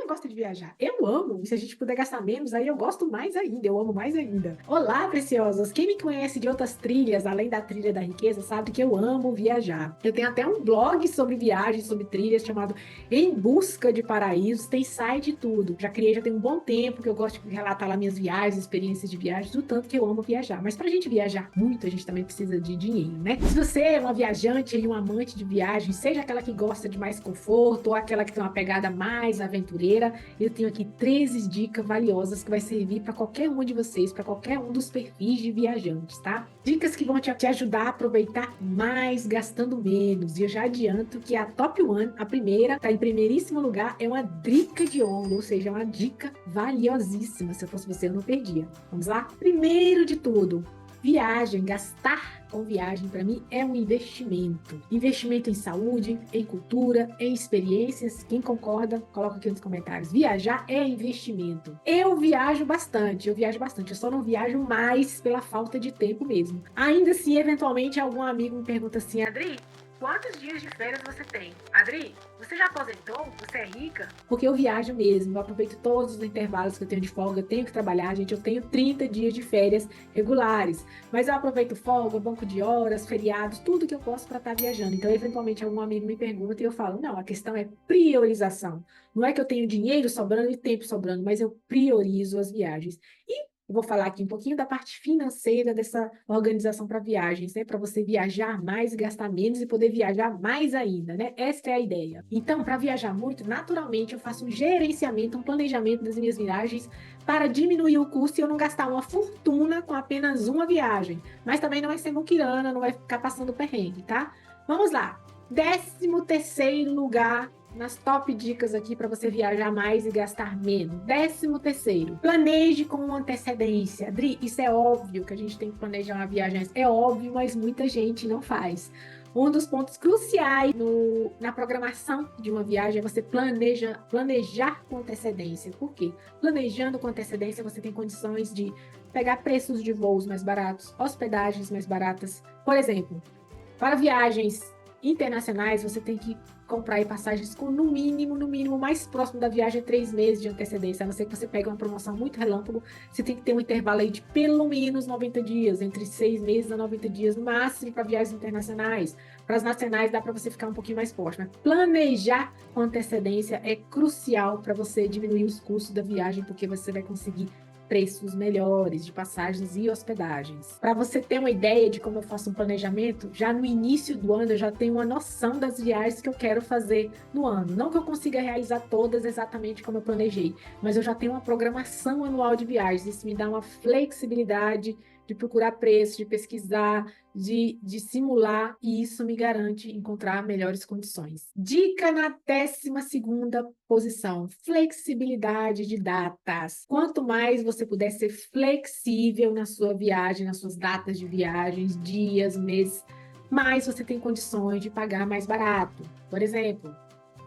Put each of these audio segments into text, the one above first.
não gosta de viajar? Eu amo. E se a gente puder gastar menos, aí eu gosto mais ainda. Eu amo mais ainda. Olá, preciosas. Quem me conhece de outras trilhas, além da trilha da riqueza, sabe que eu amo viajar. Eu tenho até um blog sobre viagens, sobre trilhas, chamado Em Busca de Paraísos. Tem site e tudo. Já criei, já tem um bom tempo que eu gosto de relatar lá minhas viagens, experiências de viagens, do tanto que eu amo viajar. Mas pra gente viajar muito, a gente também precisa de dinheiro, né? Se você é uma viajante e um amante de viagem, seja aquela que gosta de mais conforto ou aquela que tem uma pegada mais aventureira, eu tenho aqui 13 dicas valiosas que vai servir para qualquer um de vocês, para qualquer um dos perfis de viajantes, tá? Dicas que vão te ajudar a aproveitar mais gastando menos. E eu já adianto que a top one, a primeira, tá em primeiríssimo lugar, é uma dica de ouro, ou seja, uma dica valiosíssima. Se eu fosse você, eu não perdia. Vamos lá? Primeiro de tudo, viagem, gastar com viagem, para mim, é um investimento. Investimento em saúde, em cultura, em experiências. Quem concorda, coloca aqui nos comentários. Viajar é investimento. Eu viajo bastante. Eu só não viajo mais pela falta de tempo mesmo. Ainda assim, eventualmente, algum amigo me pergunta assim, Adri, quantos dias de férias você tem? Adri, você já aposentou? Você é rica? Porque eu viajo mesmo, eu aproveito todos os intervalos que eu tenho de folga, eu tenho que trabalhar, gente, eu tenho 30 dias de férias regulares, mas eu aproveito folga, banco de horas, feriados, tudo que eu posso para estar viajando. Então, eventualmente, algum amigo me pergunta e eu falo, não, a questão é priorização. Não é que eu tenho dinheiro sobrando e tempo sobrando, mas eu priorizo as viagens. E eu vou falar aqui um pouquinho da parte financeira dessa organização para viagens, né? Para você viajar mais e gastar menos e poder viajar mais ainda, né? Essa é a ideia. Então, para viajar muito, naturalmente, eu faço um gerenciamento, um planejamento das minhas viagens para diminuir o custo e eu não gastar uma fortuna com apenas uma viagem. Mas também não vai ser muquirana, não vai ficar passando perrengue, tá? Vamos lá. 13º lugar nas top dicas aqui para você viajar mais e gastar menos. 13º, planeje com antecedência. Adri, isso é óbvio que a gente tem que planejar uma viagem. É óbvio, mas muita gente não faz. Um dos pontos cruciais na programação de uma viagem é você planejar com antecedência. Por quê? Planejando com antecedência, você tem condições de pegar preços de voos mais baratos, hospedagens mais baratas. Por exemplo, para viagens internacionais, você tem que comprar aí passagens com no mínimo, mais próximo da viagem, 3 meses de antecedência. A não ser que você pegue uma promoção muito relâmpago, você tem que ter um intervalo aí de pelo menos 90 dias, entre 6 meses a 90 dias no máximo para viagens internacionais. Para as nacionais dá para você ficar um pouquinho mais forte, mas planejar com antecedência é crucial para você diminuir os custos da viagem, porque você vai conseguir preços melhores de passagens e hospedagens. Para você ter uma ideia de como eu faço um planejamento, já no início do ano eu já tenho uma noção das viagens que eu quero fazer no ano. Não que eu consiga realizar todas exatamente como eu planejei, mas eu já tenho uma programação anual de viagens. Isso me dá uma flexibilidade de procurar preços, de pesquisar, de simular, e isso me garante encontrar melhores condições. Dica na 12ª posição, flexibilidade de datas. Quanto mais você puder ser flexível na sua viagem, nas suas datas de viagens, dias, meses, mais você tem condições de pagar mais barato. Por exemplo,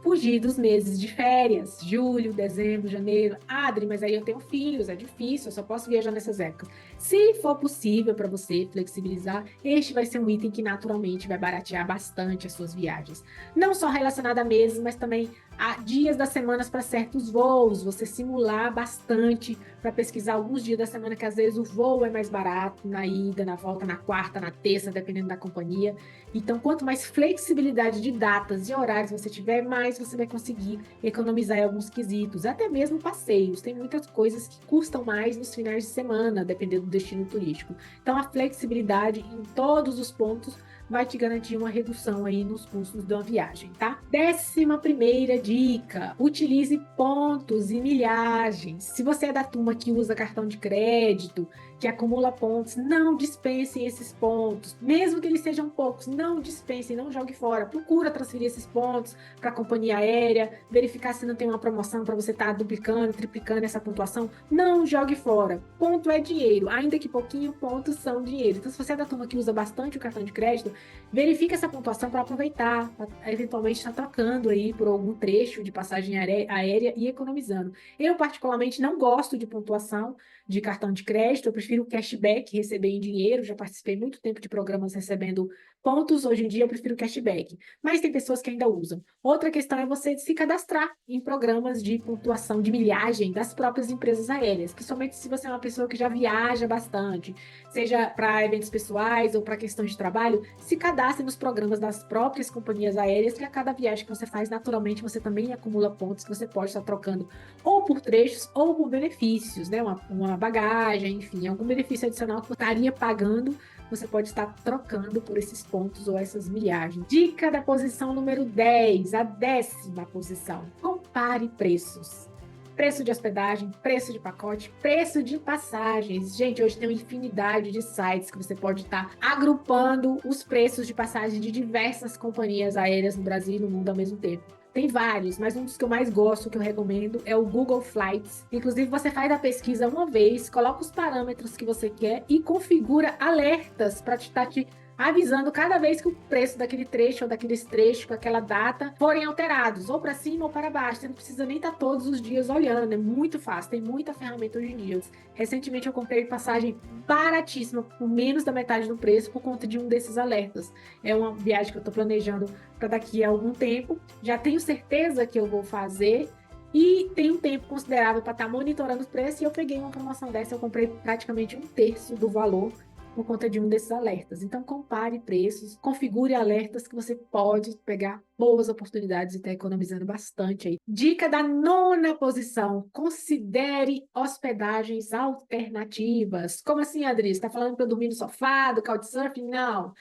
fugir dos meses de férias, julho, dezembro, janeiro. Adri, mas aí eu tenho filhos, é difícil, eu só posso viajar nessas épocas. Se for possível para você flexibilizar, este vai ser um item que naturalmente vai baratear bastante as suas viagens. Não só relacionado a meses, mas também a dias das semanas para certos voos. Você simular bastante para pesquisar alguns dias da semana que às vezes o voo é mais barato, na ida, na volta, na quarta, na terça, dependendo da companhia. Então, quanto mais flexibilidade de datas e horários você tiver, mais você vai conseguir economizar em alguns quesitos, até mesmo passeios. Tem muitas coisas que custam mais nos finais de semana, dependendo do destino turístico. Então, a flexibilidade em todos os pontos vai te garantir uma redução aí nos custos da viagem, tá? 11ª dica, utilize pontos e milhagens. Se você é da turma que usa cartão de crédito, que acumula pontos, não dispensem esses pontos. Mesmo que eles sejam poucos, não dispensem, não jogue fora. Procura transferir esses pontos para a companhia aérea, verificar se não tem uma promoção para você estar duplicando, triplicando essa pontuação. Não jogue fora. Ponto é dinheiro, ainda que pouquinho, pontos são dinheiro. Então, se você é da turma que usa bastante o cartão de crédito, verifique essa pontuação para aproveitar, pra eventualmente estar trocando aí por algum trecho de passagem aérea e economizando. Eu, particularmente, não gosto de pontuação de cartão de crédito, eu prefiro cashback, receber em dinheiro. Já participei muito tempo de programas recebendo Pontos, hoje em dia, eu prefiro cashback, mas tem pessoas que ainda usam. Outra questão é você se cadastrar em programas de pontuação de milhagem das próprias empresas aéreas, principalmente se você é uma pessoa que já viaja bastante, seja para eventos pessoais ou para questões de trabalho, se cadastre nos programas das próprias companhias aéreas, que a cada viagem que você faz, naturalmente, você também acumula pontos que você pode estar trocando ou por trechos ou por benefícios, né? Uma bagagem, enfim, algum benefício adicional que você estaria pagando, você pode estar trocando por esses pontos ou essas milhagens. Dica da posição número 10, a 10ª posição. Compare preços. Preço de hospedagem, preço de pacote, preço de passagens. Gente, hoje tem uma infinidade de sites que você pode estar agrupando os preços de passagem de diversas companhias aéreas no Brasil e no mundo ao mesmo tempo. Tem vários, mas um dos que eu mais gosto, que eu recomendo, é o Google Flights. Inclusive, você faz a pesquisa uma vez, coloca os parâmetros que você quer e configura alertas para estar te avisando cada vez que o preço daquele trecho ou daqueles trechos com aquela data forem alterados, ou para cima ou para baixo. Você não precisa nem estar todos os dias olhando, é muito fácil, tem muita ferramenta hoje em dia. Recentemente eu comprei passagem baratíssima, por menos da metade do preço, por conta de um desses alertas. É uma viagem que eu estou planejando para daqui a algum tempo, já tenho certeza que eu vou fazer. E tem um tempo considerável para estar monitorando os preços, e eu peguei uma promoção dessa, eu comprei praticamente um terço do valor por conta de um desses alertas. Então, compare preços, configure alertas que você pode pegar boas oportunidades e estar economizando bastante aí. Dica da 9ª posição: considere hospedagens alternativas. Como assim, Adri? Você está falando para eu dormir no sofá, do Couchsurfing? Não.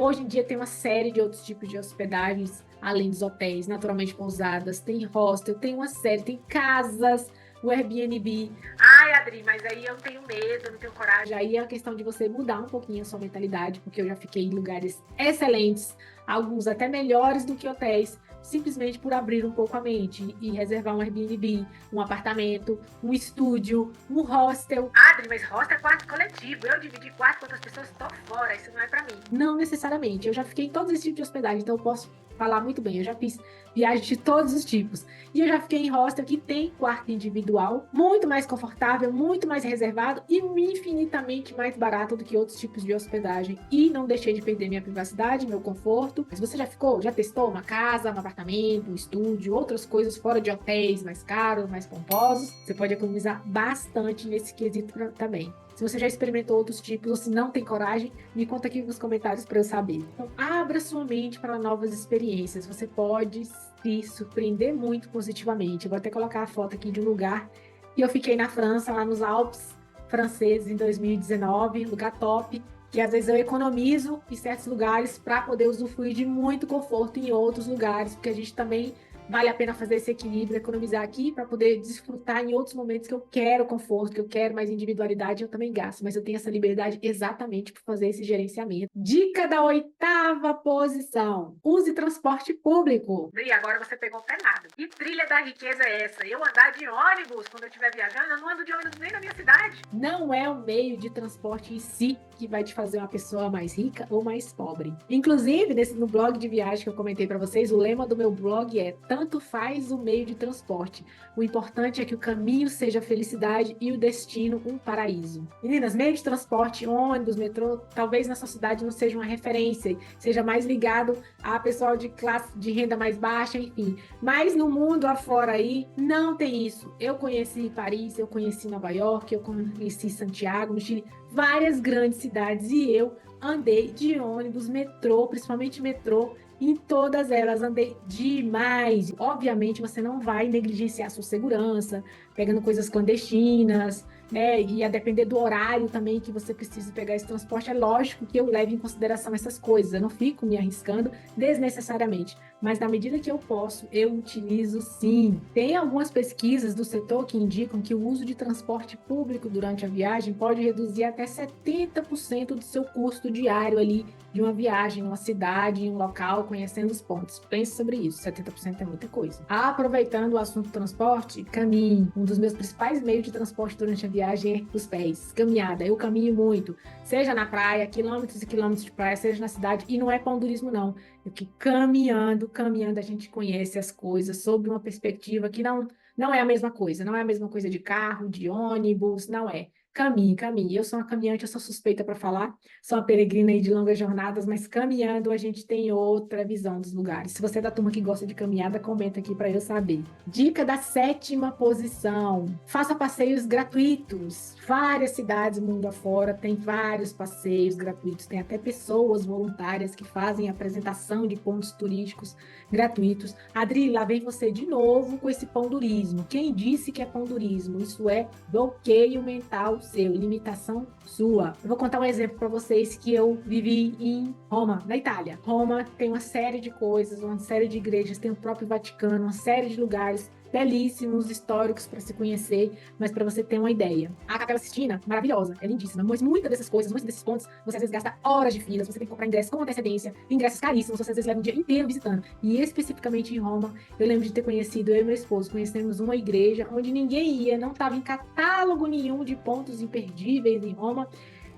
Hoje em dia tem uma série de outros tipos de hospedagens, além dos hotéis, naturalmente pousadas, tem hostel, tem uma série, tem casas, o Airbnb. Ai, Adri, mas aí eu tenho medo, não tenho coragem. Aí é a questão de você mudar um pouquinho a sua mentalidade, porque eu já fiquei em lugares excelentes, alguns até melhores do que hotéis, simplesmente por abrir um pouco a mente e reservar um Airbnb, um apartamento, um estúdio, um hostel. Adri, mas hostel é quarto coletivo. Eu dividir quarto com outras pessoas, tô fora, isso não é pra mim. Não necessariamente. Eu já fiquei em todos esses tipos de hospedagem, então eu posso falar muito bem. Eu já fiz viagens de todos os tipos. E eu já fiquei em hostel que tem quarto individual, muito mais confortável, muito mais reservado e infinitamente mais barato do que outros tipos de hospedagem. E não deixei de perder minha privacidade, meu conforto. Mas você já testou uma casa, um apartamento, um estúdio, outras coisas fora de hotéis mais caros, mais pomposos? Você pode economizar bastante nesse quesito também. Se você já experimentou outros tipos ou se não tem coragem, me conta aqui nos comentários para eu saber. Então, abra sua mente para novas experiências. Você pode se surpreender muito positivamente. Eu vou até colocar a foto aqui de um lugar que eu fiquei na França, lá nos Alpes franceses, em 2019, lugar top, que às vezes eu economizo em certos lugares para poder usufruir de muito conforto em outros lugares, porque a gente também vale a pena fazer esse equilíbrio, economizar aqui para poder desfrutar em outros momentos que eu quero conforto, que eu quero mais individualidade, eu também gasto, mas eu tenho essa liberdade exatamente para fazer esse gerenciamento. Dica da 8ª posição: use transporte público. Bri, agora você pegou penado. Que trilha da riqueza é essa? Eu andar de ônibus quando eu estiver viajando? Eu não ando de ônibus nem na minha cidade. Não é o meio de transporte em si que vai te fazer uma pessoa mais rica ou mais pobre. Inclusive, no blog de viagem que eu comentei para vocês, o lema do meu blog é: tanto faz o meio de transporte. O importante é que o caminho seja felicidade e o destino um paraíso. Meninas, meio de transporte, ônibus, metrô, talvez na sua cidade não seja uma referência, seja mais ligado a pessoal de classe de renda mais baixa, enfim. Mas no mundo afora aí, não tem isso. Eu conheci Paris, eu conheci Nova York, eu conheci Santiago, no Chile, várias grandes cidades, e eu andei de ônibus, metrô, principalmente metrô. Em todas elas andei demais. Obviamente, você não vai negligenciar a sua segurança, pegando coisas clandestinas, né? E a depender do horário também que você precisa pegar esse transporte, é lógico que eu levo em consideração essas coisas. Eu não fico me arriscando desnecessariamente. Mas na medida que eu posso, eu utilizo sim. Tem algumas pesquisas do setor que indicam que o uso de transporte público durante a viagem pode reduzir até 70% do seu custo diário ali de uma viagem, numa cidade, em um local, conhecendo os pontos. Pense sobre isso, 70% é muita coisa. Aproveitando o assunto transporte, caminho. Um dos meus principais meios de transporte durante a viagem é os pés, caminhada. Eu caminho muito, seja na praia, quilômetros e quilômetros de praia, seja na cidade, e não é pandurismo não. Eu que caminhando a gente conhece as coisas sob uma perspectiva que não é a mesma coisa, não é a mesma coisa de carro, de ônibus, não é. Caminhe, caminhe. Eu sou uma caminhante, eu sou suspeita para falar, sou uma peregrina aí de longas jornadas, mas caminhando a gente tem outra visão dos lugares. Se você é da turma que gosta de caminhada, comenta aqui para eu saber. Dica da sétima posição: faça passeios gratuitos. Várias cidades mundo afora têm vários passeios gratuitos, tem até pessoas voluntárias que fazem apresentação de pontos turísticos gratuitos. Adri, lá vem você de novo com esse pão-durismo. Quem disse que é pão-durismo? Isso é bloqueio mental seu, limitação sua. Eu vou contar um exemplo para vocês que eu vivi em Roma, na Itália. Roma tem uma série de coisas, uma série de igrejas, tem o próprio Vaticano, uma série de lugares belíssimos, históricos para se conhecer, mas para você ter uma ideia. A Capela Sistina, maravilhosa, é lindíssima, mas muitas dessas coisas, muitos desses pontos, você às vezes gasta horas de filas, você tem que comprar ingressos com antecedência, ingressos caríssimos, você às vezes leva um dia inteiro visitando. E especificamente em Roma, eu lembro de ter conhecido, eu e meu esposo, conhecemos uma igreja onde ninguém ia, não estava em catálogo nenhum de pontos imperdíveis em Roma,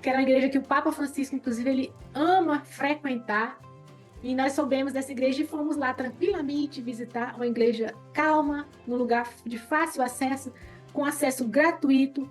que era uma igreja que o Papa Francisco, inclusive, ele ama frequentar. E nós soubemos dessa igreja e fomos lá tranquilamente visitar uma igreja calma, num lugar de fácil acesso, com acesso gratuito,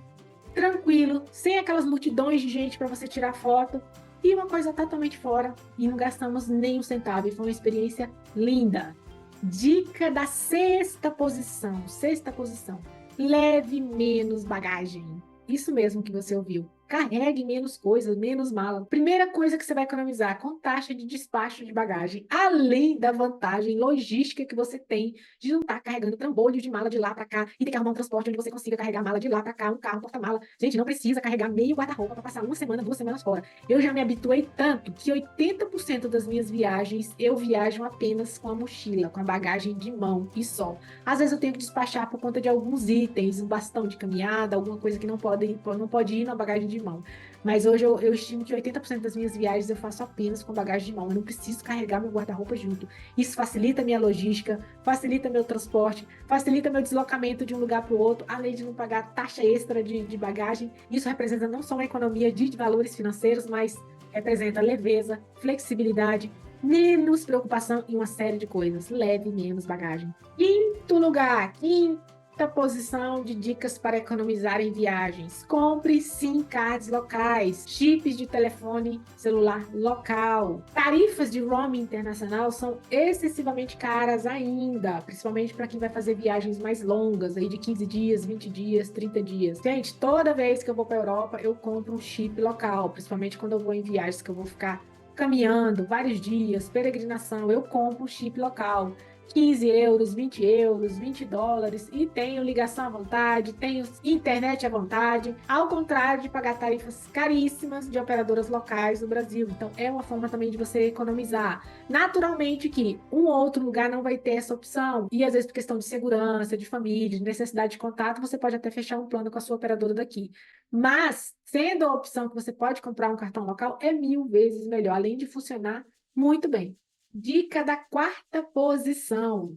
tranquilo, sem aquelas multidões de gente para você tirar foto. E uma coisa totalmente fora, e não gastamos nem um centavo. E foi uma experiência linda. Dica da sexta posição. Sexta posição. Leve menos bagagem. Isso mesmo que você ouviu. Carregue menos coisas, menos mala. Primeira coisa que você vai economizar com taxa de despacho de bagagem, além da vantagem logística que você tem de não estar carregando trambolho de mala de lá para cá e ter que arrumar um transporte onde você consiga carregar mala de lá para cá, um carro, um porta-mala. Gente, não precisa carregar meio guarda-roupa para passar uma semana, 2 semanas fora. Eu já me habituei tanto que 80% das minhas viagens eu viajo apenas com a mochila, com a bagagem de mão e só. Às vezes eu tenho que despachar por conta de alguns itens, um bastão de caminhada, alguma coisa que não pode ir na bagagem de mão. Mas hoje eu estimo que 80% das minhas viagens eu faço apenas com bagagem de mão. Eu não preciso carregar meu guarda-roupa junto. Isso facilita a minha logística, facilita meu transporte, facilita meu deslocamento de um lugar para o outro, além de não pagar taxa extra de bagagem. Isso representa não só uma economia de valores financeiros, mas representa leveza, flexibilidade, menos preocupação e uma série de coisas. Leve menos bagagem. Quinto lugar, quinta posição de dicas para economizar em viagens. Compre SIM cards locais, chips de telefone celular local. Tarifas de roaming internacional são excessivamente caras ainda, principalmente para quem vai fazer viagens mais longas, aí de 15 dias, 20 dias, 30 dias. Gente, toda vez que eu vou para a Europa, eu compro um chip local, principalmente quando eu vou em viagens que eu vou ficar caminhando vários dias, peregrinação, eu compro um chip local. 15 euros, 20 euros, 20 dólares, e tenho ligação à vontade, tenho internet à vontade, ao contrário de pagar tarifas caríssimas de operadoras locais no Brasil. Então, é uma forma também de você economizar. Naturalmente que um outro lugar não vai ter essa opção, e às vezes por questão de segurança, de família, de necessidade de contato, você pode até fechar um plano com a sua operadora daqui. Mas, sendo a opção que você pode comprar um cartão local, é 1000 vezes melhor, além de funcionar muito bem. Dica da quarta posição: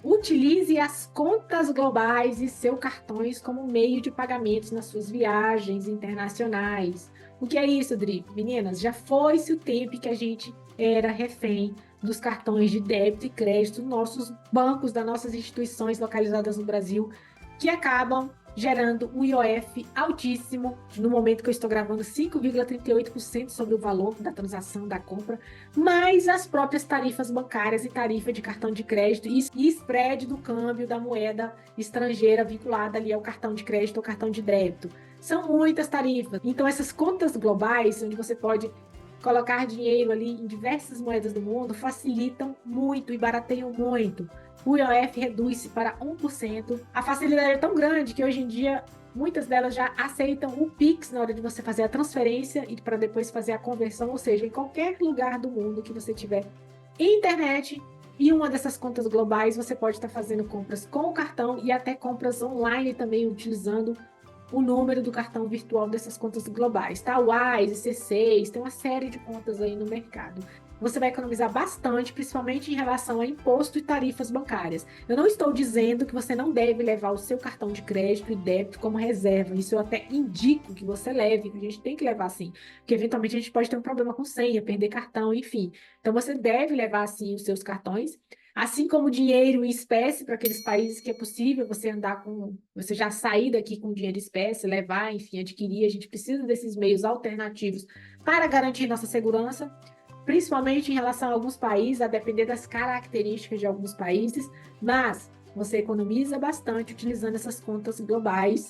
utilize as contas globais e seus cartões como meio de pagamentos nas suas viagens internacionais. O que é isso, Dri? Meninas, já foi-se o tempo que a gente era refém dos cartões de débito e crédito dos nossos bancos, das nossas instituições localizadas no Brasil, que acabam gerando um IOF altíssimo, no momento que eu estou gravando, 5,38% sobre o valor da transação da compra, mais as próprias tarifas bancárias e tarifa de cartão de crédito e spread do câmbio da moeda estrangeira vinculada ali ao cartão de crédito ou cartão de débito. São muitas tarifas. Então, essas contas globais, onde você pode colocar dinheiro ali em diversas moedas do mundo, facilitam muito e barateiam muito. O IOF reduz-se para 1%. A facilidade é tão grande que hoje em dia muitas delas já aceitam o Pix na hora de você fazer a transferência e para depois fazer a conversão, ou seja, em qualquer lugar do mundo que você tiver internet e uma dessas contas globais, você pode estar fazendo compras com o cartão e até compras online também, utilizando o número do cartão virtual dessas contas globais, tá? Wise, C6, tem uma série de contas aí no mercado. Você vai economizar bastante, principalmente em relação a imposto e tarifas bancárias. Eu não estou dizendo que você não deve levar o seu cartão de crédito e débito como reserva. Isso eu até indico que você leve, que a gente tem que levar sim, porque eventualmente a gente pode ter um problema com senha, perder cartão, enfim. Então você deve levar sim os seus cartões. Assim como dinheiro em espécie para aqueles países que é possível você já sair daqui com dinheiro em espécie, levar, enfim, adquirir. A gente precisa desses meios alternativos para garantir nossa segurança, principalmente em relação a alguns países, a depender das características de alguns países, mas você economiza bastante utilizando essas contas globais,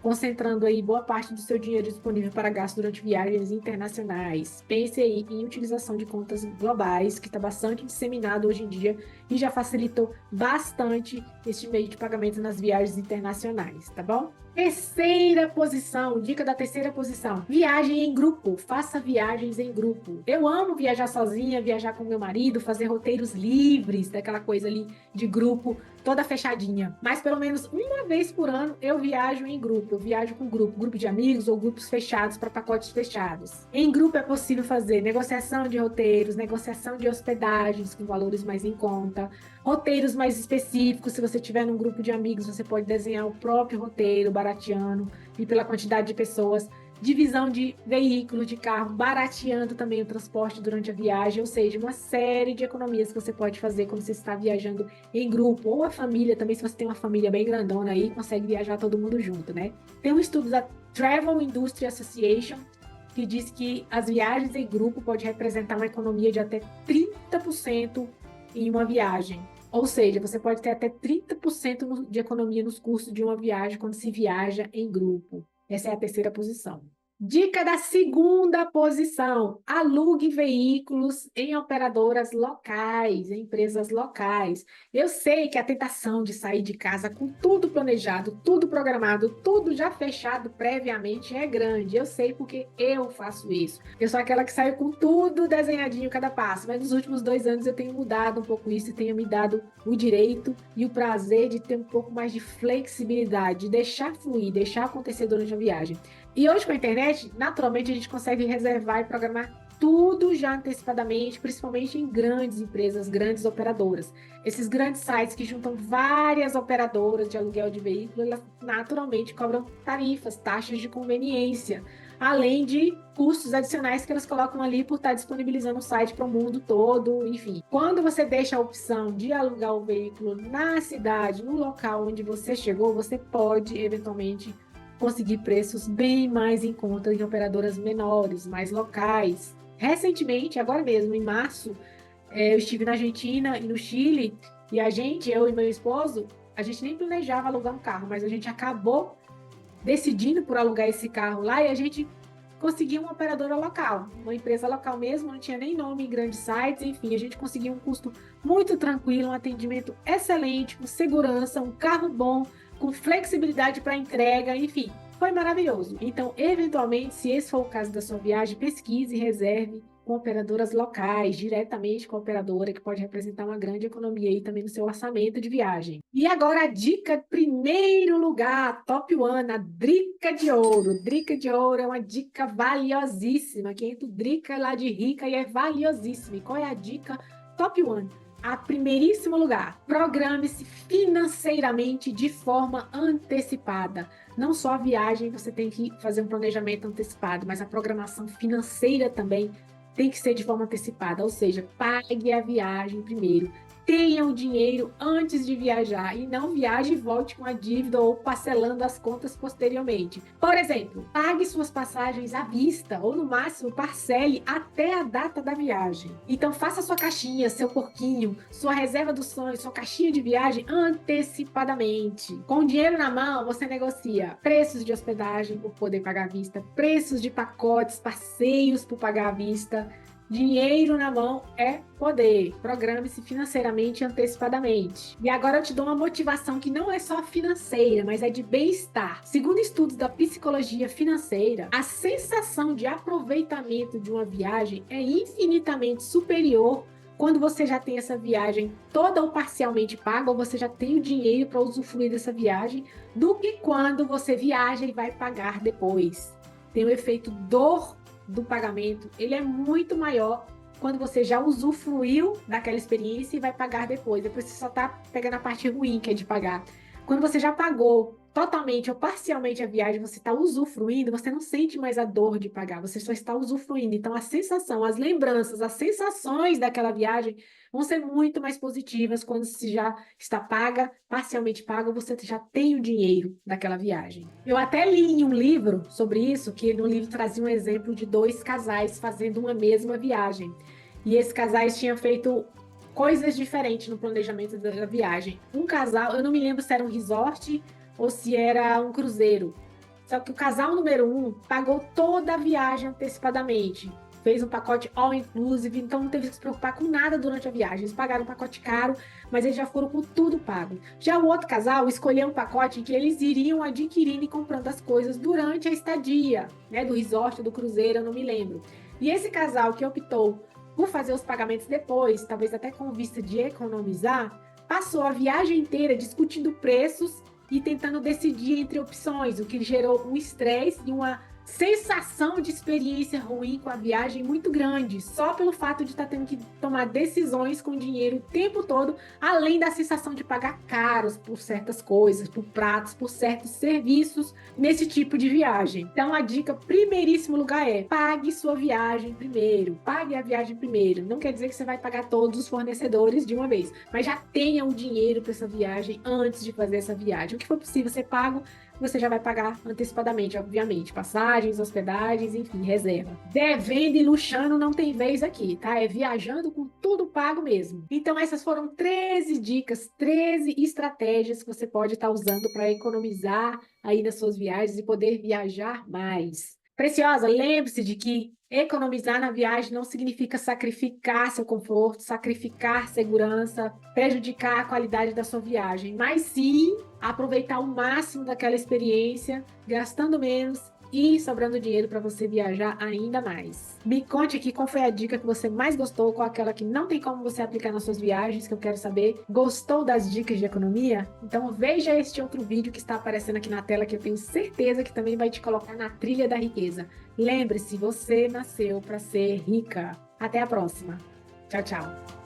concentrando aí boa parte do seu dinheiro disponível para gasto durante viagens internacionais. Pense aí em utilização de contas globais, que está bastante disseminado hoje em dia e já facilitou bastante este meio de pagamento nas viagens internacionais, tá bom? Terceira posição, dica da terceira posição: viagem em grupo. Faça viagens em grupo. Eu amo viajar sozinha, viajar com meu marido, fazer roteiros livres, daquela coisa ali de grupo, toda fechadinha. Mas pelo menos uma vez por ano eu viajo em grupo. Eu viajo com grupo de amigos ou grupos fechados para pacotes fechados. Em grupo é possível fazer negociação de roteiros, negociação de hospedagens com valores mais em conta, roteiros mais específicos. Se você tiver num grupo de amigos, você pode desenhar o próprio roteiro, barateando, e pela quantidade de pessoas. Divisão de veículos, de carro, barateando também o transporte durante a viagem, ou seja, uma série de economias que você pode fazer quando você está viajando em grupo, ou a família também, se você tem uma família bem grandona aí, consegue viajar todo mundo junto, né? Tem um estudo da Travel Industry Association que diz que as viagens em grupo pode representar uma economia de até 30% em uma viagem. Ou seja, você pode ter até 30% de economia nos custos de uma viagem quando se viaja em grupo. Essa é a terceira posição. Dica da segunda posição: alugue veículos em operadoras locais, em empresas locais. Eu sei que a tentação de sair de casa com tudo planejado, tudo programado, tudo já fechado previamente é grande. Eu sei porque eu faço isso. Eu sou aquela que saiu com tudo desenhadinho cada passo, mas nos últimos 2 anos eu tenho mudado um pouco isso e tenho me dado o direito e o prazer de ter um pouco mais de flexibilidade, de deixar fluir, deixar acontecer durante a viagem. E hoje com a internet, naturalmente a gente consegue reservar e programar tudo já antecipadamente, principalmente em grandes empresas, grandes operadoras. Esses grandes sites que juntam várias operadoras de aluguel de veículo, elas naturalmente cobram tarifas, taxas de conveniência, além de custos adicionais que elas colocam ali por estar disponibilizando o site para o mundo todo, enfim. Quando você deixa a opção de alugar o veículo na cidade, no local onde você chegou, você pode eventualmente conseguir preços bem mais em conta em operadoras menores, mais locais. Recentemente, agora mesmo, em março, eu estive na Argentina e no Chile, e eu e meu esposo, a gente nem planejava alugar um carro, mas a gente acabou decidindo por alugar esse carro lá e a gente conseguiu uma operadora local, uma empresa local mesmo, não tinha nem nome em grandes sites, enfim, a gente conseguiu um custo muito tranquilo, um atendimento excelente, com segurança, um carro bom, com flexibilidade para entrega, enfim, foi maravilhoso. Então, eventualmente, se esse for o caso da sua viagem, pesquise e reserve com operadoras locais, diretamente com a operadora, que pode representar uma grande economia aí também no seu orçamento de viagem. E agora a dica, primeiro lugar, top one, a Drica de Ouro. Drica de Ouro é uma dica valiosíssima. Quem entra Drica lá de rica e é valiosíssima. E qual é a dica top one? A primeiríssimo lugar, programe-se financeiramente de forma antecipada. Não só a viagem você tem que fazer um planejamento antecipado, mas a programação financeira também tem que ser de forma antecipada, ou seja, pague a viagem primeiro. Tenha o dinheiro antes de viajar e não viaje e volte com a dívida ou parcelando as contas posteriormente. Por exemplo, pague suas passagens à vista ou no máximo parcele até a data da viagem. Então faça sua caixinha, seu porquinho, sua reserva dos sonhos, sua caixinha de viagem antecipadamente. Com o dinheiro na mão, você negocia preços de hospedagem por poder pagar à vista, preços de pacotes, passeios por pagar à vista. Dinheiro na mão é poder. Programe-se financeiramente antecipadamente. E agora eu te dou uma motivação que não é só financeira, mas é de bem-estar. Segundo estudos da psicologia financeira, a sensação de aproveitamento de uma viagem é infinitamente superior quando você já tem essa viagem toda ou parcialmente paga, ou você já tem o dinheiro para usufruir dessa viagem, do que quando você viaja e vai pagar depois. Tem o efeito dor do pagamento, ele é muito maior quando você já usufruiu daquela experiência e vai pagar depois. Depois você só está pegando a parte ruim, que é de pagar. Quando você já pagou totalmente ou parcialmente a viagem, você está usufruindo, você não sente mais a dor de pagar, você só está usufruindo. Então, a sensação, as lembranças, as sensações daquela viagem vão ser muito mais positivas quando se já está paga, parcialmente paga, você já tem o dinheiro daquela viagem. Eu até li em um livro sobre isso, que no livro trazia um exemplo de dois casais fazendo uma mesma viagem. E esses casais tinham feito coisas diferentes no planejamento da viagem. Um casal, eu não me lembro se era um resort ou se era um cruzeiro. Só que o casal número 1 pagou toda a viagem antecipadamente. Fez um pacote all inclusive, então não teve que se preocupar com nada durante a viagem. Eles pagaram um pacote caro, mas eles já foram com tudo pago. Já o outro casal escolheu um pacote em que eles iriam adquirindo e comprando as coisas durante a estadia, né, do resort, do cruzeiro, eu não me lembro. E esse casal que optou por fazer os pagamentos depois, talvez até com vista de economizar, passou a viagem inteira discutindo preços e tentando decidir entre opções, o que gerou um estresse e uma sensação de experiência ruim com a viagem muito grande, só pelo fato de estar tendo que tomar decisões com dinheiro o tempo todo, além da sensação de pagar caros por certas coisas, por pratos, por certos serviços nesse tipo de viagem. Então a dica, primeiríssimo lugar é: pague sua viagem primeiro, pague a viagem primeiro. Não quer dizer que você vai pagar todos os fornecedores de uma vez, mas já tenha o dinheiro para essa viagem antes de fazer essa viagem. O que for possível ser pago, você já vai pagar antecipadamente, obviamente. Passagens, hospedagens, enfim, reserva. Devendo e luxando não tem vez aqui, tá? É viajando com tudo pago mesmo. Então, essas foram 13 dicas, 13 estratégias que você pode estar usando para economizar aí nas suas viagens e poder viajar mais. Preciosa, lembre-se de que economizar na viagem não significa sacrificar seu conforto, sacrificar segurança, prejudicar a qualidade da sua viagem, mas sim aproveitar o máximo daquela experiência, gastando menos e sobrando dinheiro para você viajar ainda mais. Me conte aqui qual foi a dica que você mais gostou, qual aquela que não tem como você aplicar nas suas viagens, que eu quero saber. Gostou das dicas de economia? Então veja este outro vídeo que está aparecendo aqui na tela, que eu tenho certeza que também vai te colocar na trilha da riqueza. Lembre-se, você nasceu para ser rica. Até a próxima. Tchau, tchau.